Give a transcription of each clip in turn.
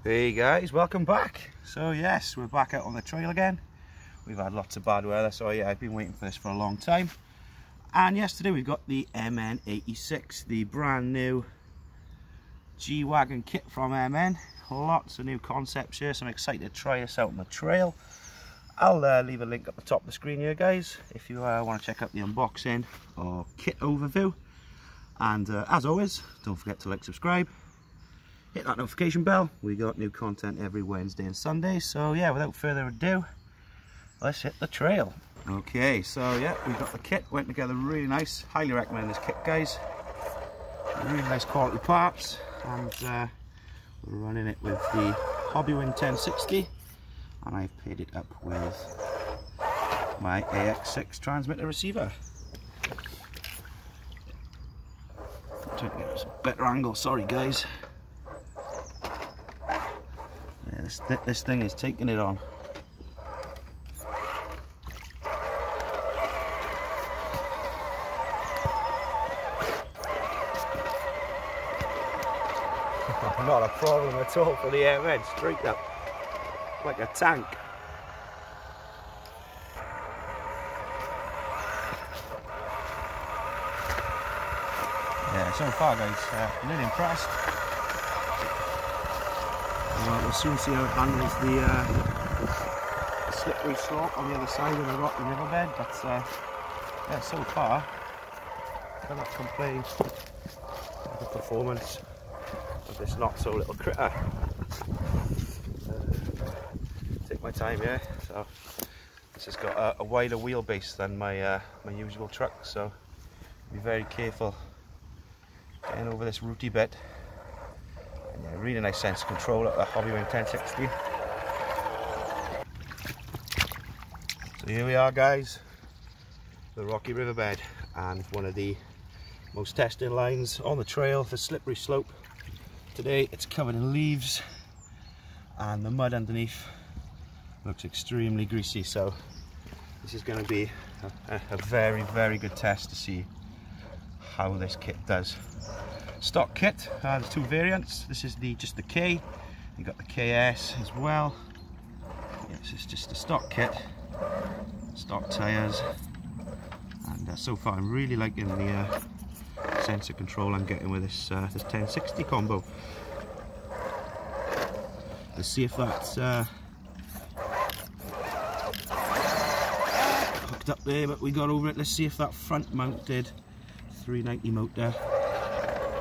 Hey guys, welcome back. So yes, we're back out on the trail again. We've had lots of bad weather, so yeah, I've been waiting for this for a long time. And yesterday we've got the MN86, the brand new G-Wagon kit from MN. Lots of new concepts here, so I'm excited to try this out on the trail. I'll leave a link up the top of the screen here, guys, if you want to check out the unboxing or kit overview. And as always, don't forget to like, subscribe, hit that notification bell. We got new content every Wednesday and Sunday. So yeah, without further ado, let's hit the trail. Okay, so yeah, we've got the kit, went together really nice. Highly recommend this kit, guys. Really nice quality parts, and we're running it with the Hobby Wing 1060, and I've paired it up with my AX6 transmitter receiver. I'm trying to get a better angle, sorry guys. Yeah, this thing is taking it on. Not a problem at all for the MN, straight up like a tank. Yeah, so far guys, I'm really impressed. We'll soon see how it handles the slippery slope on the other side of the rocky riverbed, but yeah, so far cannot complain with the performance of this not so little critter. Take my time here. So this has got a wider wheelbase than my my usual truck, so be very careful getting over this rooty bit. And yeah, really nice sense of control at the Hobby Wing 1060. So here we are, guys, the rocky riverbed, and one of the most tested lines on the trail, the slippery slope. Today it's covered in leaves and the mud underneath looks extremely greasy, so this is going to be a very good test to see how this kit does. Stock kit, there's two variants. This is just the K, you got the KS as well. Yeah, this is just the stock kit, stock tyres, and so far I'm really liking the sensor control I'm getting with this 1060 combo. Let's see if that's hooked up there, but we got over it. Let's see if that front mounted 390 motor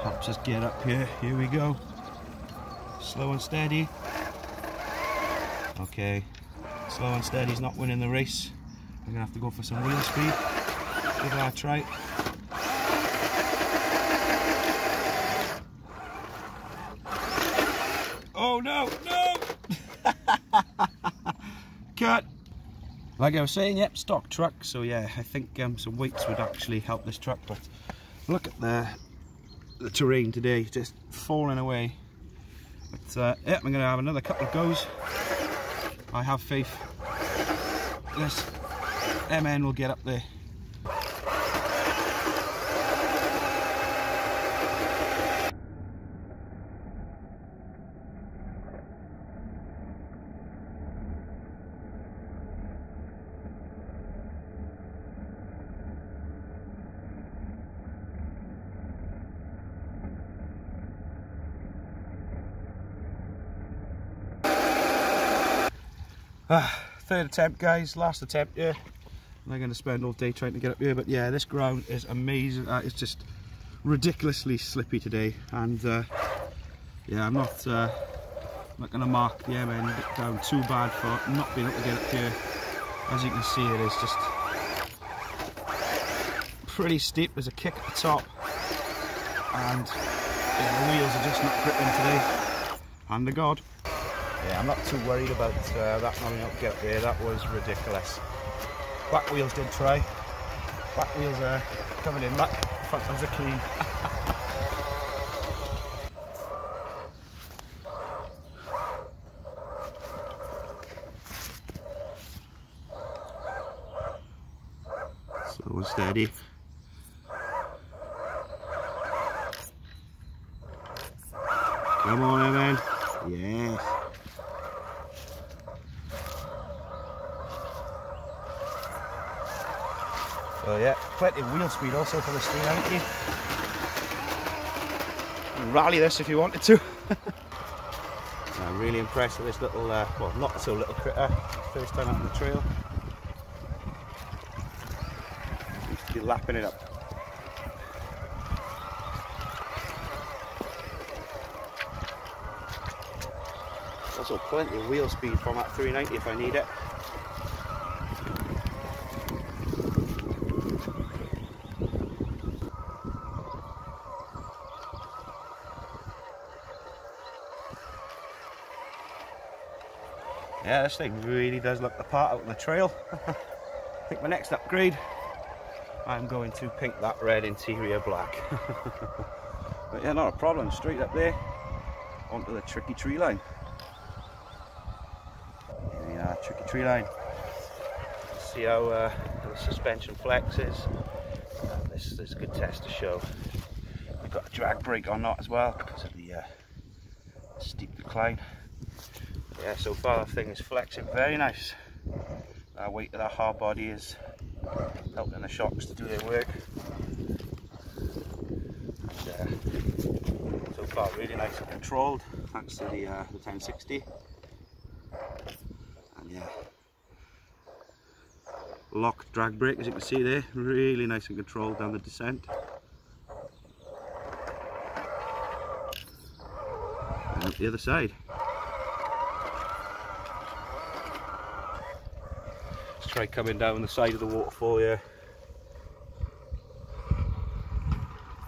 helps us get up here. Here we go, slow and steady. Okay, slow and steady's not winning the race. We're gonna have to go for some wheel speed. Give that a try. Oh no, no! Cut! Like I was saying, yep, stock truck, so yeah, I think some weights would actually help this truck, but look at the terrain today, just falling away. But yeah, I'm going to have another couple of goes. I have faith this MN will get up there. Third attempt, guys, last attempt here. I'm going to spend all day trying to get up here, but yeah, this ground is amazing. It's just ridiculously slippy today, and yeah, I'm not going to mark the MN down too bad for not being able to get up here. As you can see, it is just pretty steep. There's a kick at the top, and yeah, the wheels are just not gripping today. Hand to God. Yeah, I'm not too worried about that not being able to get up there. That was ridiculous. Back wheels did try. Back wheels are covered in muck. Front ones are clean. Slow and steady. Come on, MN. Yes. So yeah, plenty of wheel speed also for this 390. You can rally this if you wanted to. I'm really impressed with this little, well, not so little critter. First time out on the trail. Seems to be lapping it up. Also plenty of wheel speed from that 390 if I need it. Yeah, this thing really does look the part out on the trail. I think my next upgrade, I'm going to paint that red interior black. But yeah, not a problem. Straight up there onto the tricky tree line. Here we are, tricky tree line. See how the suspension flexes. This is a good test to show. We've got a drag brake on that as well because of the steep decline. Yeah, so far the thing is flexing very nice. That weight of that hard body is helping the shocks to do their work. And, so far really nice and controlled thanks to the 1060. And yeah, locked drag brake as you can see there, really nice and controlled down the descent. And up the other side. Try coming down the side of the waterfall here.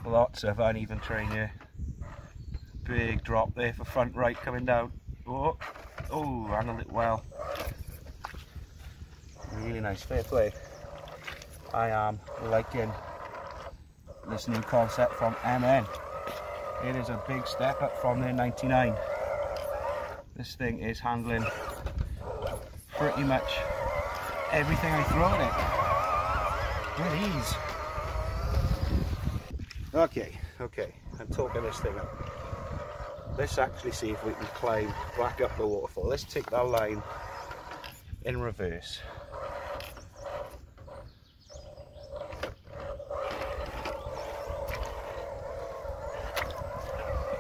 Lots of uneven terrain here. Big drop there for front right coming down. Oh, handled it well. Really nice, fair play. I am liking this new concept from MN. It is a big step up from their 99. This thing is handling pretty much everything I throw at it with ease. Okay, I'm talking this thing up. Let's actually see if we can climb back up the waterfall. Let's take that line in reverse.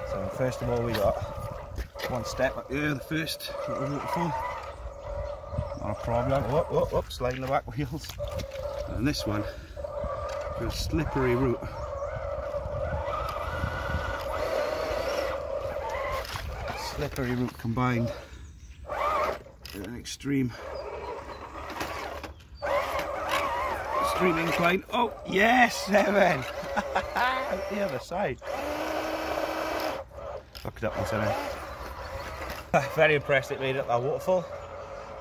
So first of all we got one step up here, the first little waterfall. Not a problem. Whoop, sliding the back wheels. And this one, a slippery route. Slippery route combined with an extreme incline. Oh yes, 7! The other side. Fucked up on 7. Very impressed it made it up that waterfall.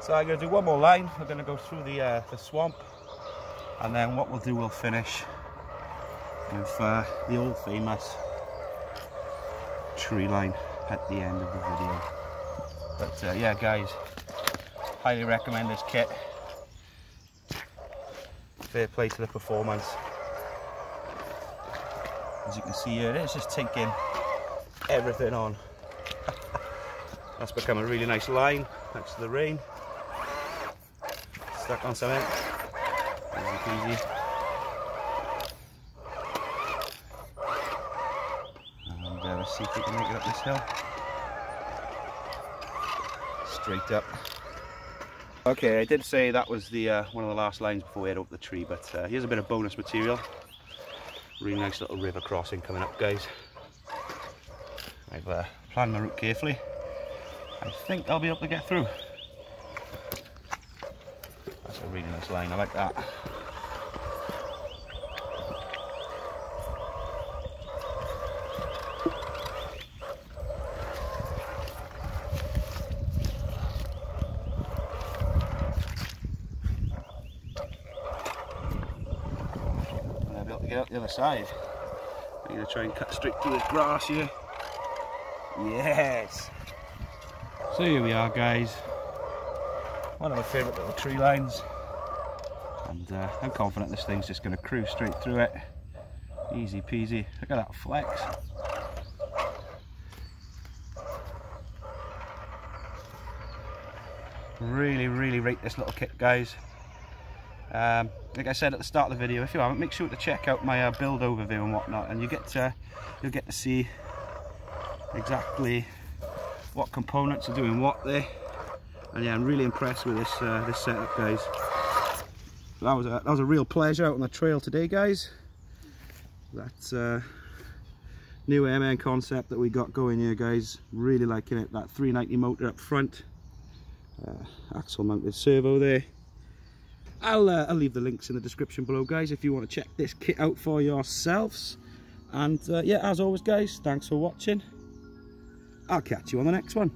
So I'm going to do one more line. We're going to go through the swamp, and then what we'll do, we'll finish with the old famous tree line at the end of the video. But yeah guys, highly recommend this kit. Fair play to the performance. As you can see here, it's just taking everything on. That's become a really nice line thanks to the rain. Stuck on something. Easy peasy. And let's see if we can make it up this hill. Straight up. Okay, I did say that was the one of the last lines before we head up the tree, but here's a bit of bonus material. Really nice little river crossing coming up, guys. I've planned my route carefully. I think I'll be able to get through. That's a really nice line, I like that. And I'll be able to get out the other side. I'm going to try and cut straight through this grass here. Yes! So here we are, guys. One of my favourite little tree lines. And I'm confident this thing's just going to cruise straight through it. Easy peasy. Look at that flex. Really rate this little kit, guys. Like I said at the start of the video, if you haven't, make sure to check out my build overview and whatnot, and you'll get to see exactly what components are doing what there. And yeah, I'm really impressed with this this setup, guys. That was a real pleasure out on the trail today, guys. That's new MN concept that we got going here, guys. Really liking it. That 390 motor up front, axle mounted servo there. I'll leave the links in the description below, guys, if you want to check this kit out for yourselves. And yeah, as always, guys, thanks for watching. I'll catch you on the next one.